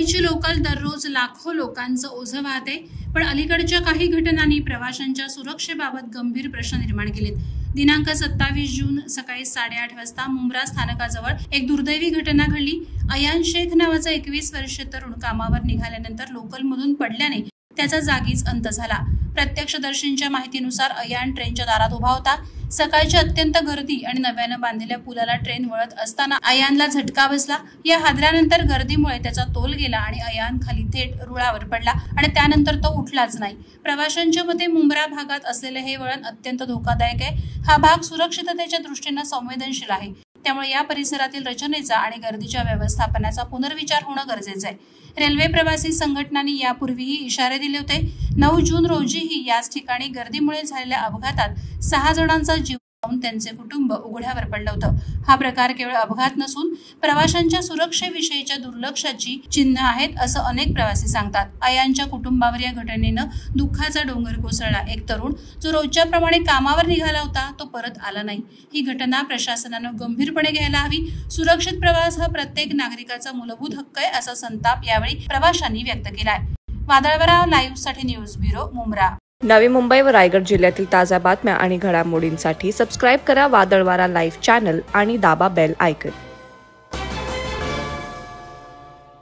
मुंबईची लोकल दररोज लाखो लोकांचं ओझं वाहते, पण अलीकडच्या काही घटनांनी प्रवाशांच्या सुरक्षेबाबत गंभीर प्रश्न निर्माण केलेत। दिनांक 27 जून सकाळी 8:30 वाजता मुंब्रा स्थानकाजवळ एक दुर्दैवी घटना घडली। अयान शेख नावाचा 21 वर्षीय तरुण कामावर निघाल्यानंतर लोकलमधून पडल्याने त्याचा जागीच अंत झाला। प्रत्यक्षदर्शींच्या माहितीनुसार अयान ट्रेनच्या दारात उभा होता। सकाळची अत्यंत गर्दी आणि नव्यानं बांधलेल्या पुलाला ट्रेन वळत असताना अयानला झटका बसला। या हादऱ्यानंतर गर्दीमुळे त्याचा तोल गेला आणि अयान खाली थेट रुळावर पडला आणि त्यानंतर तो उठलाच नाही। प्रवाशांच्या मते मुंब्रा भागात असलेले हे वळण अत्यंत धोकादायक आहे। हा भाग सुरक्षिततेच्या दृष्टीने संवेदनशील आहे, त्यामुळे या परिसरातील रचनेचा आणि गर्दीच्या व्यवस्थापनाचा पुनर्विचार होणं गरजेचं आहे। रेल्वे प्रवासी संघटनांनी यापूर्वीही इशारे दिले होते। 9 जून रोजीही याच ठिकाणी गर्दीमुळे झालेल्या अपघातात 6 जणांचा जीव जाऊन त्यांचे कुटुंब उघड्यावर पडलं होतं। हा प्रकार केवळ अपघात नसून प्रवाशांच्या सुरक्षेविषयीच्या दुर्लक्षाची चिन्ह आहेत असं अनेक प्रवासी सांगतात। अयानच्या कुटुंबावर या घटनेनं दुःखाचा डोंगर कोसळला। एक तरुण जो रोजच्या प्रमाणे कामावर निघाला होता तो परत आला नाही। ही घटना प्रशासनानं गंभीरपणे घ्यायला हवी। सुरक्षित प्रवास हा प्रत्येक नागरिकाचा मूलभूत हक्क आहे असा संताप यावेळी प्रवाशांनी व्यक्त केलाय। वादळवरा लाईव्ह साठी न्यूज ब्युरो मुंब्रा। नवी मुंबई व रायगड जिल्ह्यातील ताज्या बातम्या आणि घडामोडींसाठी सबस्क्राइब करा वादळवारा लाईव्ह चॅनल आणि दाबा बेल आयकॉन।